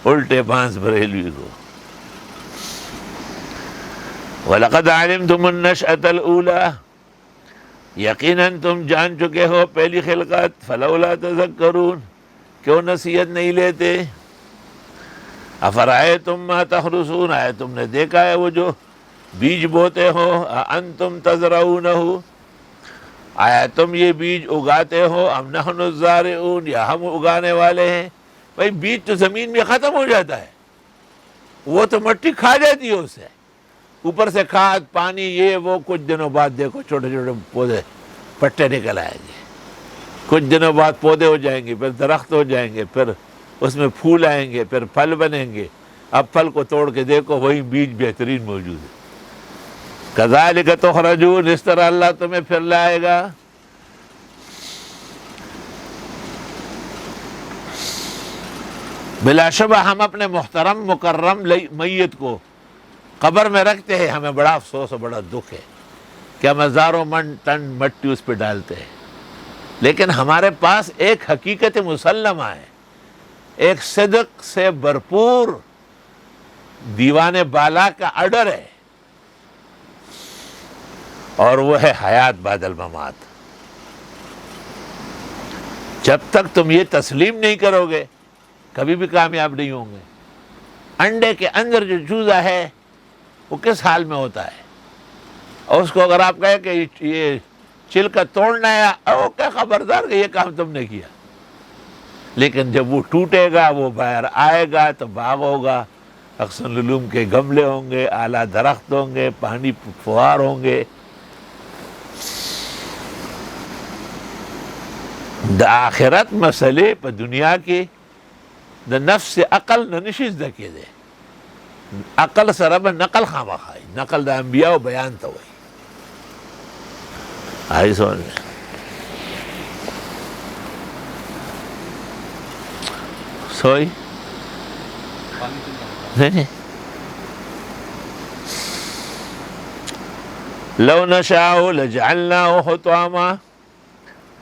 الٹے بانس بریلوی کو۔ وَلَقَدْ عَلِمْتُمُ النَّشْأَةَ الْأُولَىٰ، یقیناً تم جان چکے ہو پہلی خلقت، فَلَوْلَا تَذَكَّرُونَ، کیوں نصیحت نہیں لیتے؟ أَفَرَأَيْتُم مَّا تَحْرُثُونَ، آیا تم نے دیکھا ہے وہ جو بیج بوتے ہو؟ أَأَنتُمْ تَزْرَعُونَهُ، آیا تم یہ بیج اگاتے ہو؟ أَمْ نَحْنُ الزَّارِعُونَ، یا ہم اگانے والے ہیں؟ بھائی بیج تو زمین میں ختم ہو جاتا ہے، وہ تو مٹی کھا جاتی ہے اسے، اوپر سے کھاد پانی یہ وہ، کچھ دنوں بعد دیکھو چھوٹے چھوٹے پودے پٹے نکل آئیں گے، کچھ دنوں بعد پودے ہو جائیں گے، پھر درخت ہو جائیں گے، پھر اس میں پھول آئیں گے، پھر پھل بنیں گے۔ اب پھل کو توڑ کے دیکھو وہی بیج بہترین موجود ہے۔ کذالک تخرجون، اس طرح اللہ تمہیں پھر لائے گا۔ بلا شبہ ہم اپنے محترم مکرم میت کو قبر میں رکھتے ہیں، ہمیں بڑا افسوس اور بڑا دکھ ہے کہ ہم ہزاروں من ٹن مٹی اس پہ ڈالتے ہیں، لیکن ہمارے پاس ایک حقیقت مسلمہ ہے، ایک صدق سے بھرپور دیوان بالا کا آرڈر ہے، اور وہ ہے حیات بعد الممات۔ جب تک تم یہ تسلیم نہیں کرو گے کبھی بھی کامیاب نہیں ہوں گے۔ انڈے کے اندر جو چوزا ہے وہ کس حال میں ہوتا ہے، اور اس کو اگر آپ کہیں کہ یہ چلکا توڑنا ہے، او کیا خبردار کہ یہ کام تم نے کیا، لیکن جب وہ ٹوٹے گا، وہ باہر آئے گا تو باغ ہوگا، احسن العلوم کے گملے ہوں گے، اعلیٰ درخت ہوں گے، پانی فوار ہوں گے۔ دا آخرت مسئلے پہ دنیا کی دا نفس عقل نہ نشیز دا کے دے، عقل سرب نقل خامہ خائی، نقل دا انبیاء و بیان تا ہوئی۔ آئی سمجھ میں؟ سوئی نہیں، لو نشاء لجعلناہ حطاما،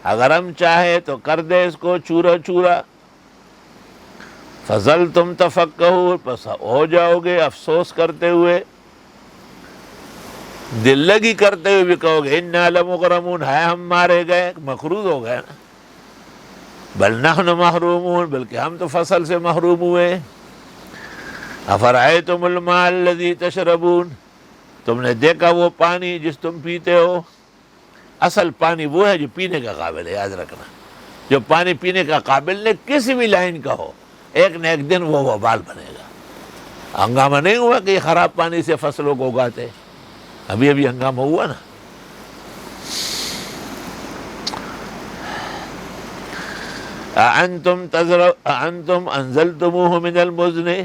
اگر ہم چاہے تو کر دے اس کو چورا چورا، فظلتم تفکہون، پس ہو جاؤ گے افسوس کرتے ہوئے، دل لگی کرتے ہوئے بھی کہو گے انا لمغرمون، ہے ہم مارے گئے، مخروض ہو گئے نا، بل نحن محرومون، بلکہ ہم تو فصل سے محروم ہوئے۔ افرأیتم الماء الذی تشربون، تم نے دیکھا وہ پانی جس تم پیتے ہو؟ اصل پانی وہ ہے جو پینے کا قابل ہے، یاد رکھنا، جو پانی پینے کا قابل نہیں کسی بھی لائن کا ہو، ایک نہ ایک دن وہ وبال بنے گا۔ ہنگامہ نہیں ہوا کہ یہ خراب پانی سے فصلوں کو اگاتے، ابھی ابھی ہنگامہ ہوا نا۔ اَأَنْتُمْ أَنزَلْتُمُوهُ مِنَ الْمُزْنِ،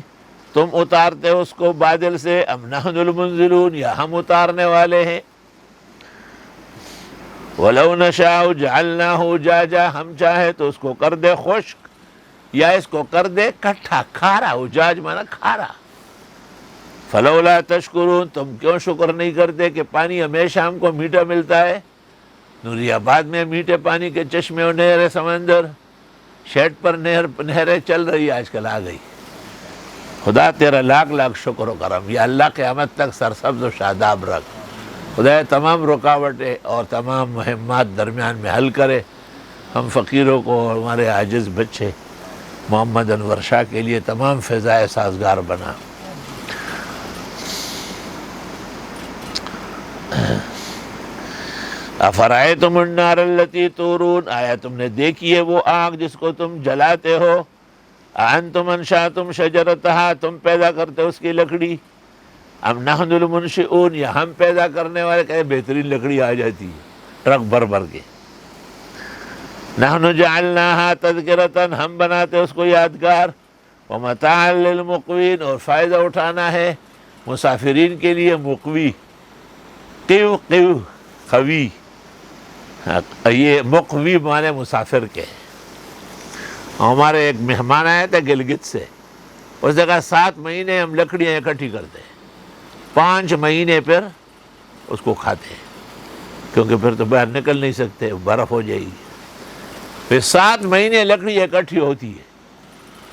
تم اتارتے ہو اس کو بادل سے، ام نحن المنزلون، یا ہم اتارنے والے ہیں۔ وَلَوْ نَشَاءُ جَعَلْنَاهُ جَاجًا، ہم چاہے تو اس کو کر دے خشک، یا اس کو کر دے کٹھا کھارا، اجاج مانا کھارا۔ فَلَوْلَا تَشْكُرُونَ، تم کیوں شکر نہیں کرتے کہ پانی ہمیشہ ہم کو میٹھا ملتا ہے؟ نوری آباد میں میٹھے پانی کے چشمے اور نہریں سمندر، شیڈ پر نہریں چل رہی آج کل آ گئی۔ خدا تیرا لاکھ لاکھ شکر و کرم، یا اللہ قیامت تک سرسبز و شاداب رکھ۔ خدا تمام رکاوٹیں اور تمام مہمات درمیان میں حل کرے۔ ہم فقیروں کو اور ہمارے عاجز بچے محمد انور شاہ کے لیے تمام فضائے سازگار بنا۔ افرائیتم النار التی تورون، آیا تم نے دیکھی ہے وہ آگ جس کو تم جلاتے ہو؟ انتم انشأتم شجرتہا، تم پیدا کرتے ہو اس کی لکڑی؟ ام نحن المنشئون، یا ہم پیدا کرنے والے؟ کہ بہترین لکڑی آ جاتی ہے ٹرک بھر بھر کے۔ نحن جعلناہا تذکرۃ، ہم بناتے اس کو یادگار، ومتاعا للمقوین، اور فائدہ اٹھانا ہے مسافرین کے لیے۔ مقوی، قیو قیو خوی، یہ مقوی معنی مسافر کے۔ ہمارے ایک مہمان آئے تھے گلگت سے، اس نے کہا 7 مہینے ہم لکڑیاں اکٹھی کرتے ہیں، 5 مہینے پھر اس کو کھاتے ہیں، کیونکہ پھر تو باہر نکل نہیں سکتے، برف ہو جائے گی۔ پھر 7 مہینے لکڑی اکٹھی ہوتی ہے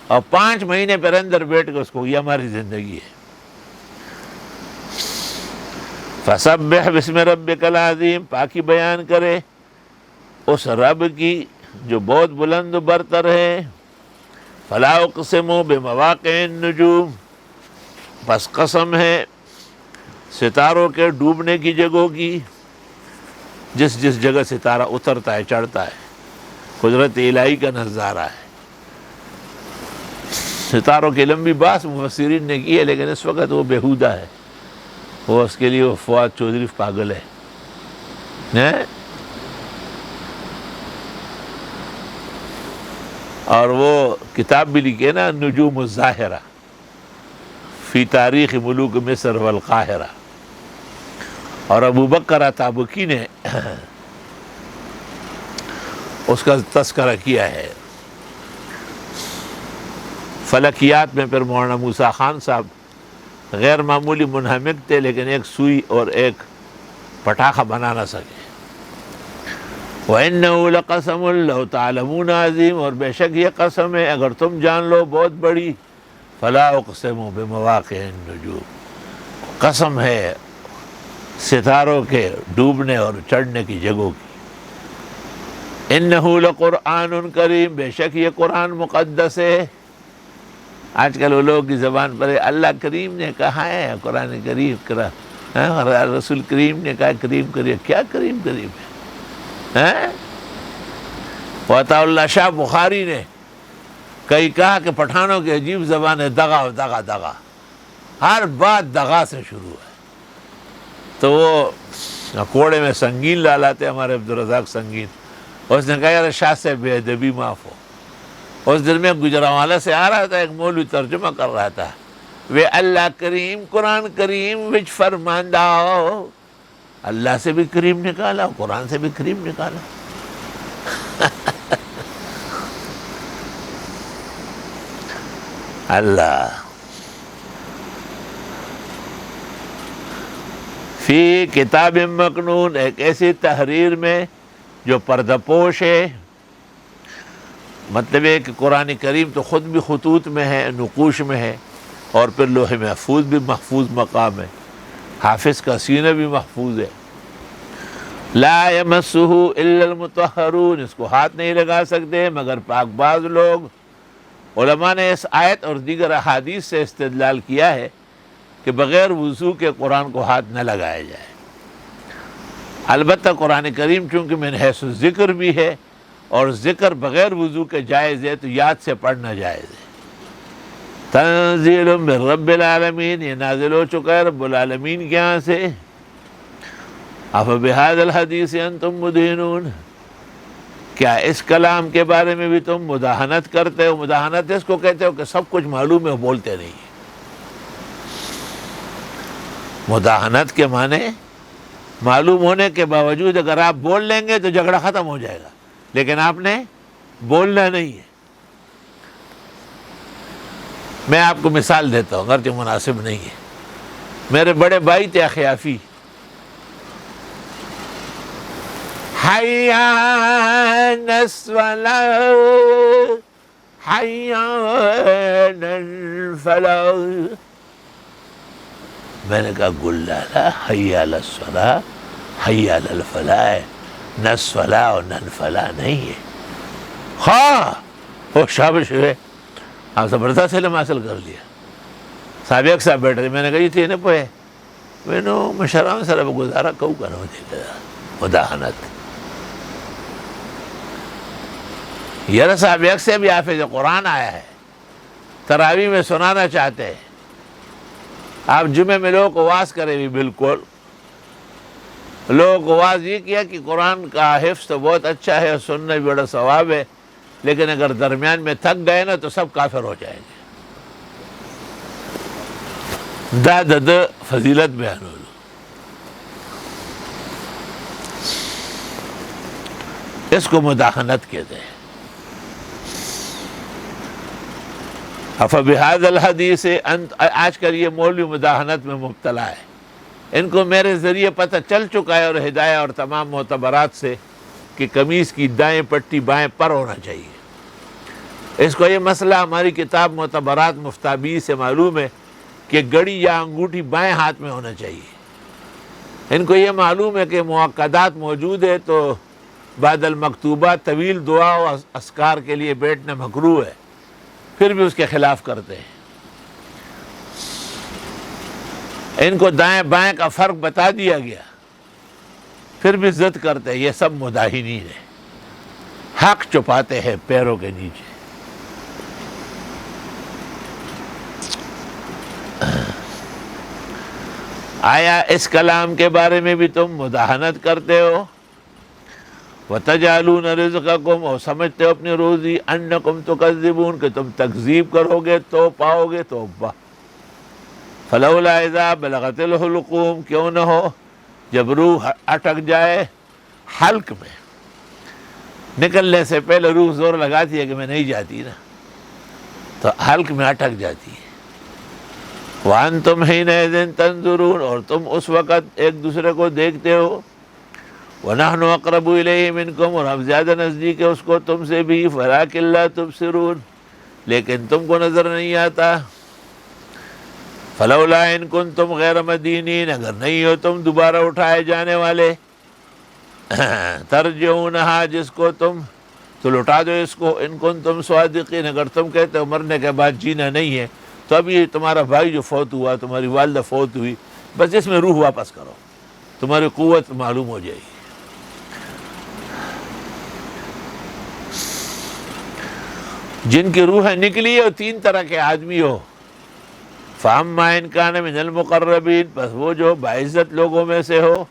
اور 5 مہینے پھر اندر بیٹھ کے اس کو، یہ ہماری زندگی ہے۔ فسبح بسم ربک العظیم، پاکی بیان کرے اس رب کی جو بہت بلند و برتر ہے۔ فلا اقسم بمواقع النجوم، پس قسم ہے ستاروں کے ڈوبنے کی جگہوں کی، جس جس جگہ ستارہ اترتا ہے چڑھتا ہے، قدرت الہی کا نظارہ ہے۔ ستاروں کی لمبی بات مفسرین نے کی ہے، لیکن اس وقت وہ بیہودہ ہے، وہ اس کے لیے وہ فؤاد چودھری پاگل ہے۔ اور وہ کتاب بھی لکھی ہے نا، نجوم الظاہرہ فی تاریخ ملوک مصر والقاہرہ، اور ابو بکر تابوکی نے اس کا تذکرہ کیا ہے۔ فلکیات میں پھر مولانا موسیٰ خان صاحب غیر معمولی منہمک تھے، لیکن ایک سوئی اور ایک پٹاخہ بنا نہ سکے۔ وَإِنَّهُ لَقَسَمٌ لَوْ تَعْلَمُونَ عَظِيمٌ، اور بے شک یہ قسم ہے اگر تم جان لو بہت بڑی۔ فَلَا أُقْسِمُ بِمَوَاقِعِ النُّجُومِ، قسم ہے ستاروں کے ڈوبنے اور چڑھنے کی جگہوں کی۔ إِنَّهُ لَقُرْآنٌ کریم، بے شک یہ قرآن مقدس ہے۔ آج کل وہ لوگوں کی زبان پر ہے اللہ کریم نے کہا ہے، قرآن کریم رسول کریم نے کہا کریم کریم، کیا کریم کریم ہے؟ عطا اللہ شاہ بخاری نے کئی کہا کہ پٹھانوں کی عجیب زبان ہے، دغا دغا دغا، ہر بات دغا سے شروع ہے۔ تو وہ کوڑے میں سنگین لالاتے ہمارے عبدالرزاق سنگین، اس نے کہا یار شاہ سے بے ادبی معاف ہو۔ اس دن میں گجرانوالہ سے آ رہا تھا، ایک مولوی ترجمہ کر رہا تھا، وہ اللہ کریم قرآن کریم وچ فرماندہ، اللہ سے بھی کریم نکالا، قرآن سے بھی کریم نکالا۔ اللہ فی کتاب مکنون، ایک ایسی تحریر میں جو پردہ پوش ہے۔ مطلب ہے کہ قرآن کریم تو خود بھی خطوط میں ہے، نقوش میں ہے، اور پھر لوح محفوظ بھی محفوظ مقام ہے، حافظ کا سینہ بھی محفوظ ہے۔ لا یمسہ الا المطہرون، اس کو ہاتھ نہیں لگا سکتے مگر پاک باز لوگ۔ علماء نے اس آیت اور دیگر احادیث سے استدلال کیا ہے کہ بغیر وضو کے قرآن کو ہاتھ نہ لگایا جائے۔ البتہ قرآن کریم چونکہ من حیث ذکر بھی ہے، اور ذکر بغیر وضو کے جائز ہے، تو یاد سے پڑھنا جائز ہے۔ تنزیل من رب العالمین، یہ نازل ہو چکا ہے رب العالمین کے یہاں سے۔ افبہذا الحدیث انتم مدہنون، کیا اس کلام کے بارے میں بھی تم مداہنت کرتے ہو؟ مداہنت اس کو کہتے ہو کہ سب کچھ معلوم ہے بولتے نہیں۔ مداہنت کے معنی معلوم ہونے کے باوجود اگر آپ بول لیں گے تو جھگڑا ختم ہو جائے گا، لیکن آپ نے بولنا نہیں ہے۔ میں آپ کو مثال دیتا ہوں، اگرچہ مناسب نہیں ہے۔ میرے بڑے بھائی تھے اخیافی، حی علی الصلاۃ حی علی الفلاح. میں نے کہا گلالا حی علی الصلاۃ حی علی الفلاح، نہ صلاح اور نہ فلاح نہیں ہے. ہاں وہ شابش ہے، آپ زبردست علم حاصل کر لیا. صاحب ایک صاحب بیٹھے، میں نے کہا یہ تھی نا پوئے میں نے مشران سر گزارا کہوں کرو دے گا مداحنت. یار صاحب ایک سے بھی حافظ قرآن آیا ہے، تراویح میں سنانا چاہتے ہیں، آپ جمعے میں لوگوں کو واز کرے بھی بالکل. لوگوں کو واز یہ کیا کہ قرآن کا حفظ تو بہت اچھا ہے، سننا بھی بڑا ثواب ہے، لیکن اگر درمیان میں تھک گئے نا تو سب کافر ہو جائیں گے. داد فضیلت بیان ہو. اس کو مداحنت کہتے ہیں. افبہذا الحدیث انت، آج کل یہ مولوی مداحنت میں مبتلا ہے. ان کو میرے ذریعے پتہ چل چکا ہے اور ہدایہ اور تمام معتبرات سے کہ قمیص کی دائیں پٹی بائیں پر ہونا چاہیے. اس کو یہ مسئلہ ہماری کتاب معتبرات مفتابی سے معلوم ہے کہ گڑی یا انگوٹھی بائیں ہاتھ میں ہونا چاہیے. ان کو یہ معلوم ہے کہ معقدات موجود ہے تو بعد المکتوبہ طویل دعا و اذکار کے لیے بیٹھنا مکروہ ہے، پھر بھی اس کے خلاف کرتے ہیں. ان کو دائیں بائیں کا فرق بتا دیا گیا، پھر بھی ضد کرتے ہیں. یہ سب مداحنین ہیں، حق چھپاتے ہیں پیروں کے نیچے. آیا اس کلام کے بارے میں بھی تم مداحنت کرتے ہو؟ وَتَجْعَلُونَ رِزْقَكُمْ، اور سمجھتے ہو اپنی روزی أَنَّكُمْ تُكَذِّبُونَ کہ تم تکذیب کرو گے تو پاؤ گے توبہ. فَلَوْلَا إِذَا بَلَغَتِ الْحُلْقُومَ، کیوں نہ ہو جب روح اٹک جائے حلق میں. نکلنے سے پہلے روح زور لگاتی ہے کہ میں نہیں جاتی نا، تو حلق میں اٹک جاتی ہے. وَأَنْتُمْ حِينَئِذٍ تَنْظُرُونَ، اور تم اس وقت ایک دوسرے کو دیکھتے ہو. وَنَحْنُ أَقْرَبُ إِلَيْهِ مِنْكُمْ، اور ہم زیادہ نزدیک ہے اس کو تم سے بھی. وَلَٰكِن لَا تُبْصِرُونَ، لیکن تم کو نظر نہیں آتا. فَلَوْلَا إِن كُنْتُمْ غَيْرَ مَدِينِينَ، اگر نہیں ہو تم دوبارہ اٹھائے جانے والے. تَرْجِعُونَهَا، جس کو تم تو لوٹا دو اس کو. إِن كُنْتُمْ صَادِقِينَ، اگر تم کہتے ہو مرنے کے بعد جینا نہیں ہے تو ابھی تمہارا بھائی جو فوت ہوا، تمہاری والدہ فوت ہوئی، بس اس میں روح واپس کرو، تمہاری قوت معلوم ہو جائے گی. جن کی روحیں نکلی ہو تین طرح کے آدمی ہو. فَأَمَّا إِن كَانَ مِنَ الْمُقَرَّبِينَ، بس وہ جو باعزت لوگوں میں سے ہو.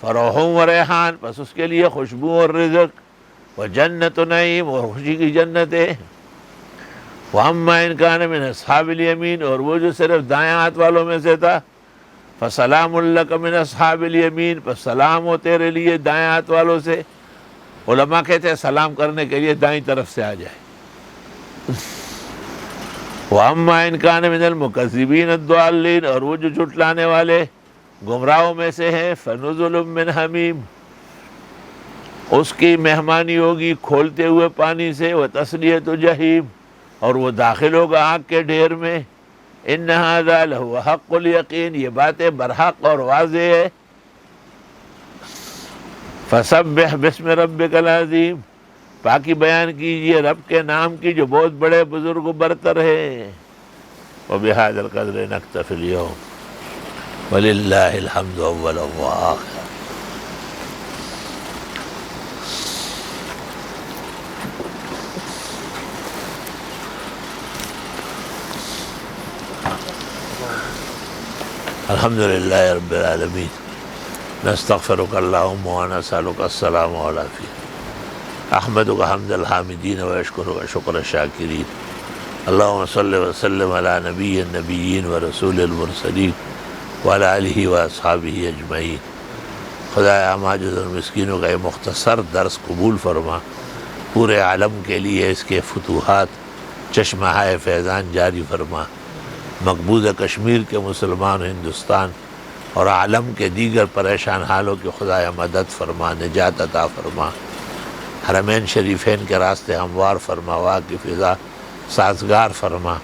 فَرَوْحٌ وَرَيْحَانٌ، بس اس کے لیے خوشبو اور رزق. وَجَنَّتُ نَعِيمٍ، اور خوشی کی جنت ہے. وَأَمَّا إِن كَانَ مِنْ أَصْحَابِ الْيَمِينِ، اور وہ جو صرف دائیں ہاتھ والوں میں سے تھا. فَسَلَامٌ لَكَ مِنْ أَصْحَابِ الْيَمِينِ، پس سلام ہو تیرے لیے دائیں ہاتھ والوں سے. علماء کہتے ہیں سلام کرنے کے لیے دائیں طرف سے آ جائے. وَأَمَّا إِن كَانَ مِنَ الْمُكَذِّبِينَ الضَّالِّينَ، اور وہ جو جھٹلانے والے گمراہوں میں سے ہیں. فَنُزُلٌ مِّنْ حَمِيمٍ، اس کی مہمانی ہوگی کھولتے ہوئے پانی سے. وَتَصْلِيَةُ جَحِيمٍ، اور وہ داخل ہوگا آگ کے ڈھیر میں. إِنَّ هَذَا لَهُوَ حَقُّ الْيَقِينِ، یہ باتیں برحق اور واضح ہے. فَسَبِّحْ بِاسْمِ رَبِّكَ الْعَظِيمِ، پاکی بیان کیجئے رب کے نام کی جو بہت بڑے بزرگ و برتر ہے. وَبِهَذَا الْقَدْرِ نَكْتَفِي الْيَوْمَ وَلِلَّهِ الْحَمْدُ أَوَّلًا وَآخِرًا. الحمدللہ رب العالمین. نستغفرک اللہم ونسألک السلام والعافیہ. احمدک حمد الحامدین واشکرک شکر الشاکرین. اللہم صلی وسلم علی نبی النبیین ورسول المرسلین وعلی آلہ واصحابہ اجمعین. خدایا ہم عاجز اور مسکینوں کا یہ مختصر درس قبول فرما، پورے عالم کے لیے اس کے فتوحات چشمہ فیضان جاری فرما. مقبوضہ کشمیر کے مسلمان، ہندوستان اور عالم کے دیگر پریشان حالوں کی خدایا مدد فرما، نجات عطا فرما، حرمین شریفین کے راستے ہموار فرما، وہاں کی فضا سازگار فرما،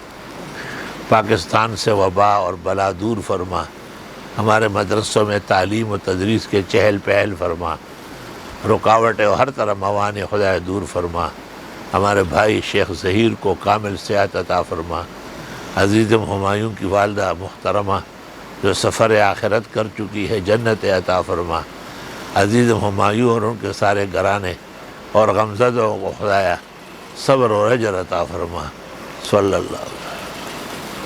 پاکستان سے وبا اور بلا دور فرما، ہمارے مدرسوں میں تعلیم و تدریس کے چہل پہل فرما، رکاوٹیں اور ہر طرح موانع خدایا دور فرما، ہمارے بھائی شیخ ظہیر کو کامل صحت عطا فرما، عزیزم ہمایوں کی والدہ محترمہ جو سفر آخرت کر چکی ہے جنت عطا فرما، عزیزم ہمایوں اور ان کے سارے گھرانے اور غمزدوں کو خدایا صبر و اجر عطا فرما، صلی اللہ علیہ وسلم۔